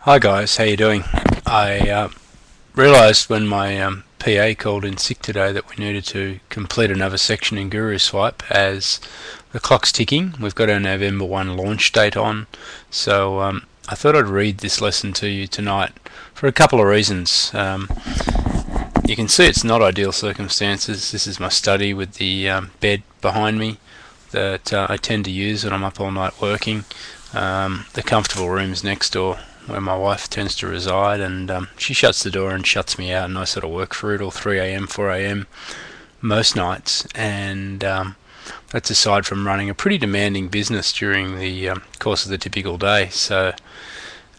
Hi guys, how you doing? I realised when my PA called in sick today that we needed to complete another section in Guruswipe as the clock's ticking. We've got our November 1 launch date on, so I thought I'd read this lesson to you tonight for a couple of reasons. You can see it's not ideal circumstances. This is my study with the bed behind me that I tend to use when I'm up all night working. The comfortable room's next door where my wife tends to reside, and she shuts the door and shuts me out, and I sort of work through till 3 a.m, 4 a.m. most nights, and that's aside from running a pretty demanding business during the course of the typical day. So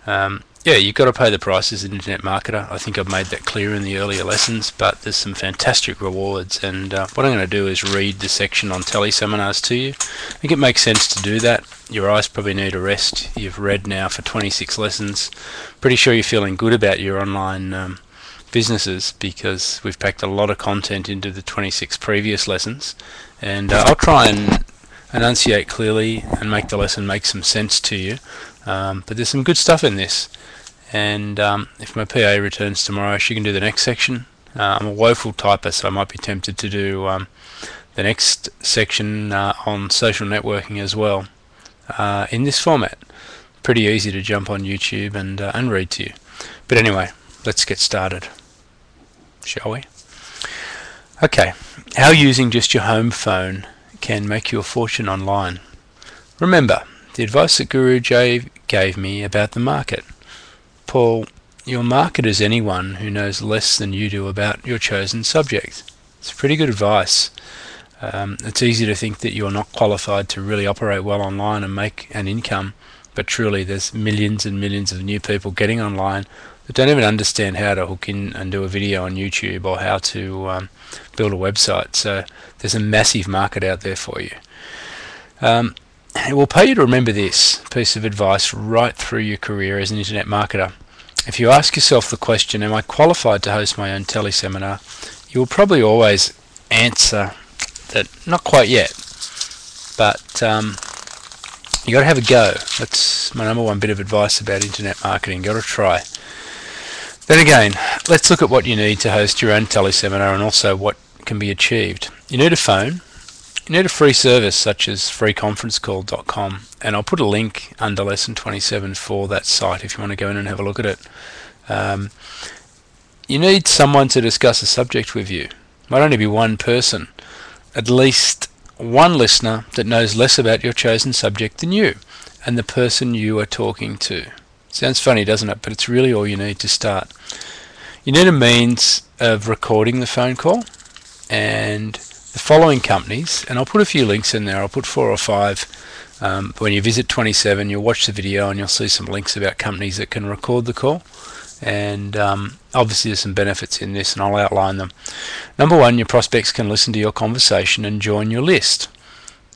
yeah, you've got to pay the price as an internet marketer. I think I've made that clear in the earlier lessons, but there's some fantastic rewards, and what I'm going to do is read the section on teleseminars to you. I think it makes sense to do that. Your eyes probably need a rest. You've read now for 26 lessons. Pretty sure you're feeling good about your online businesses because we've packed a lot of content into the 26 previous lessons, and I'll try and enunciate clearly and make the lesson make some sense to you, but there's some good stuff in this. And if my PA returns tomorrow, she can do the next section. I'm a woeful typer, so I might be tempted to do the next section on social networking as well in this format. Pretty easy to jump on YouTube and read to you. But anyway, let's get started, shall we? Okay, how using just your home phone can make you a fortune online. Remember the advice that Guru gave me about the market. Paul, your market is anyone who knows less than you do about your chosen subject. It's pretty good advice. It's easy to think that you're not qualified to really operate well online and make an income, but truly there's millions and millions of new people getting online that don't even understand how to hook in and do a video on YouTube or how to build a website. So there's a massive market out there for you. It will pay you to remember this piece of advice right through your career as an internet marketer. If you ask yourself the question, am I qualified to host my own teleseminar, you will probably always answer that not quite yet, but you got to have a go. That's my number one bit of advice about internet marketing. Got to try. Then again, let's look at what you need to host your own teleseminar and also what can be achieved. You need a phone. You need a free service such as freeconferencecall.com, and I'll put a link under lesson 27 for that site if you want to go in and have a look at it. You need someone to discuss a subject with you. Might only be one person. At least one listener that knows less about your chosen subject than you and the person you are talking to. Sounds funny, doesn't it? But it's really all you need to start. You need a means of recording the phone call, and the following companies, and I'll put a few links in there. I'll put 4 or 5. When you visit 27, you'll watch the video and you'll see some links about companies that can record the call, and obviously there's some benefits in this, and I'll outline them. Number 1, your prospects can listen to your conversation and join your list,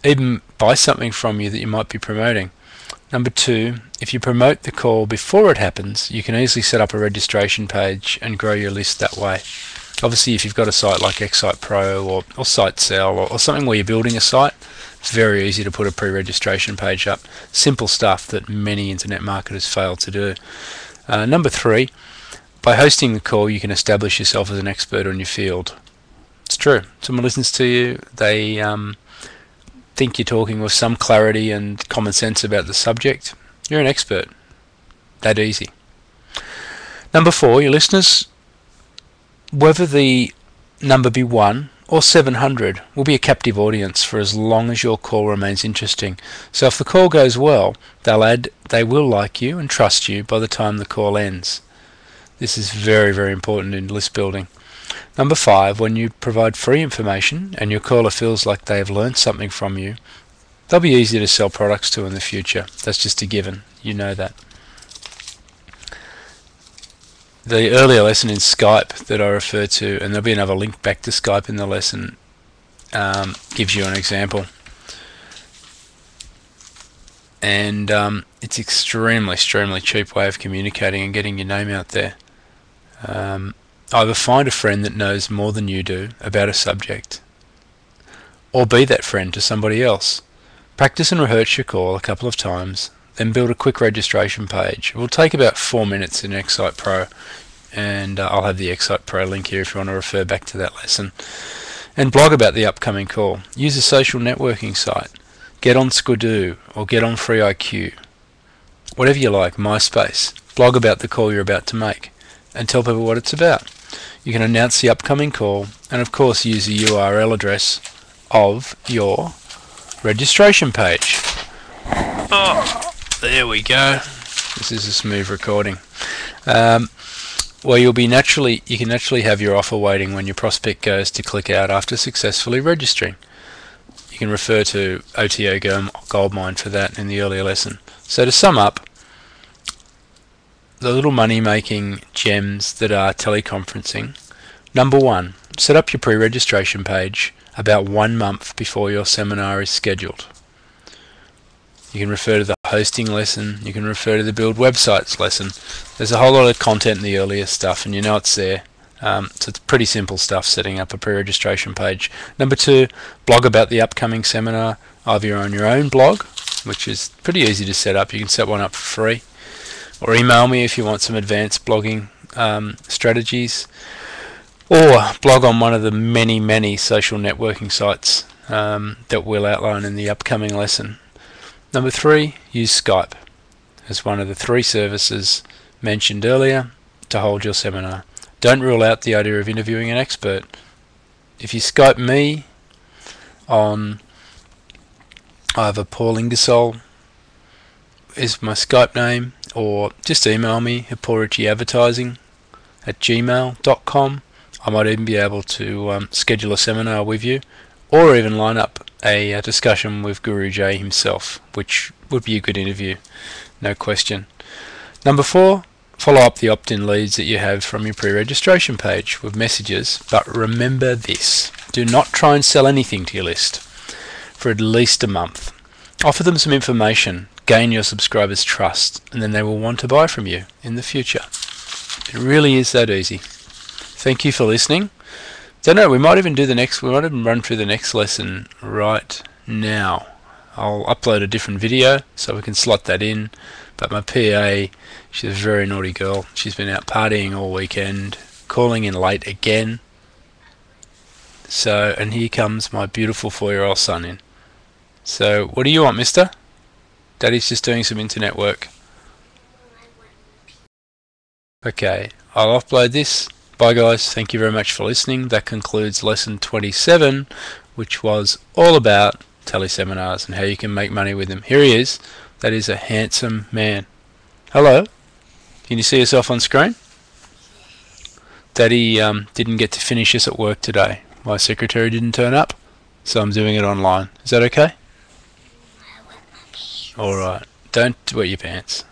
even buy something from you that you might be promoting. Number 2, if you promote the call before it happens, you can easily set up a registration page and grow your list that way. Obviously, if you've got a site like X-Site Pro or SiteSell or something where you're building a site, it's very easy to put a pre-registration page up. Simple stuff that many internet marketers fail to do. Number 3, by hosting the call, you can establish yourself as an expert on your field. It's true. Someone listens to you, they think you're talking with some clarity and common sense about the subject. You're an expert. That easy. Number 4, your listeners, whether the number be 1 or 700, will be a captive audience for as long as your call remains interesting. So if the call goes well, they will like you and trust you by the time the call ends. This is very, very important in list building. Number 5, when you provide free information and your caller feels like they have learned something from you, they'll be easy to sell products to in the future. That's just a given. You know that. The earlier lesson in Skype that I referred to, and there'll be another link back to Skype in the lesson, gives you an example. And it's extremely cheap way of communicating and getting your name out there. Either find a friend that knows more than you do about a subject, or be that friend to somebody else. Practice and rehearse your call a couple of times, then build a quick registration page. It will take about 4 minutes in Excite Pro, and I'll have the Excite Pro link here if you want to refer back to that lesson. And blog about the upcoming call. Use a social networking site. Get on Squidoo or get on FreeIQ. Whatever you like, MySpace. Blog about the call you're about to make and tell people what it's about. You can announce the upcoming call and of course use the URL address of your registration page. Oh, there we go. This is a smooth recording. Well, you can naturally have your offer waiting when your prospect goes to click out after successfully registering. You can refer to OTO Goldmine for that in the earlier lesson. So to sum up, the little money making gems that are teleconferencing. Number 1, set up your pre-registration page about 1 month before your seminar is scheduled. You can refer to the hosting lesson, you can refer to the build websites lesson. There's a whole lot of content in the earlier stuff and you know it's there. So it's pretty simple stuff, setting up a pre-registration page. Number 2, blog about the upcoming seminar, either on your own blog, which is pretty easy to set up. You can set one up for free, or email me if you want some advanced blogging strategies, or blog on one of the many social networking sites that we'll outline in the upcoming lesson. Number 3, use Skype as one of the 3 services mentioned earlier to hold your seminar. Don't rule out the idea of interviewing an expert. If you Skype me on either Paul Ingersoll is my Skype name, or just email me at paulritchieadvertising@gmail.com. I might even be able to schedule a seminar with you, or even line up a discussion with Guru J himself, which would be a good interview, no question. Number 4, follow up the opt-in leads that you have from your pre-registration page with messages, but remember this: do not try and sell anything to your list for at least a month. Offer them some information, gain your subscribers' trust, and then they will want to buy from you in the future. It really is that easy. Thank you for listening. Don't know, we might even run through the next lesson right now. I'll upload a different video so we can slot that in, but my PA, she's a very naughty girl. She's been out partying all weekend, calling in late again. So, and here comes my beautiful 4-year-old son in. So, what do you want, mister? Daddy's just doing some internet work. Okay, I'll upload this. Bye guys, thank you very much for listening. That concludes lesson 27, which was all about teleseminars and how you can make money with them. Here he is. That is a handsome man. Hello. Can you see yourself on screen? Daddy didn't get to finish this at work today. My secretary didn't turn up, so I'm doing it online. Is that okay? Alright. Don't wet your pants.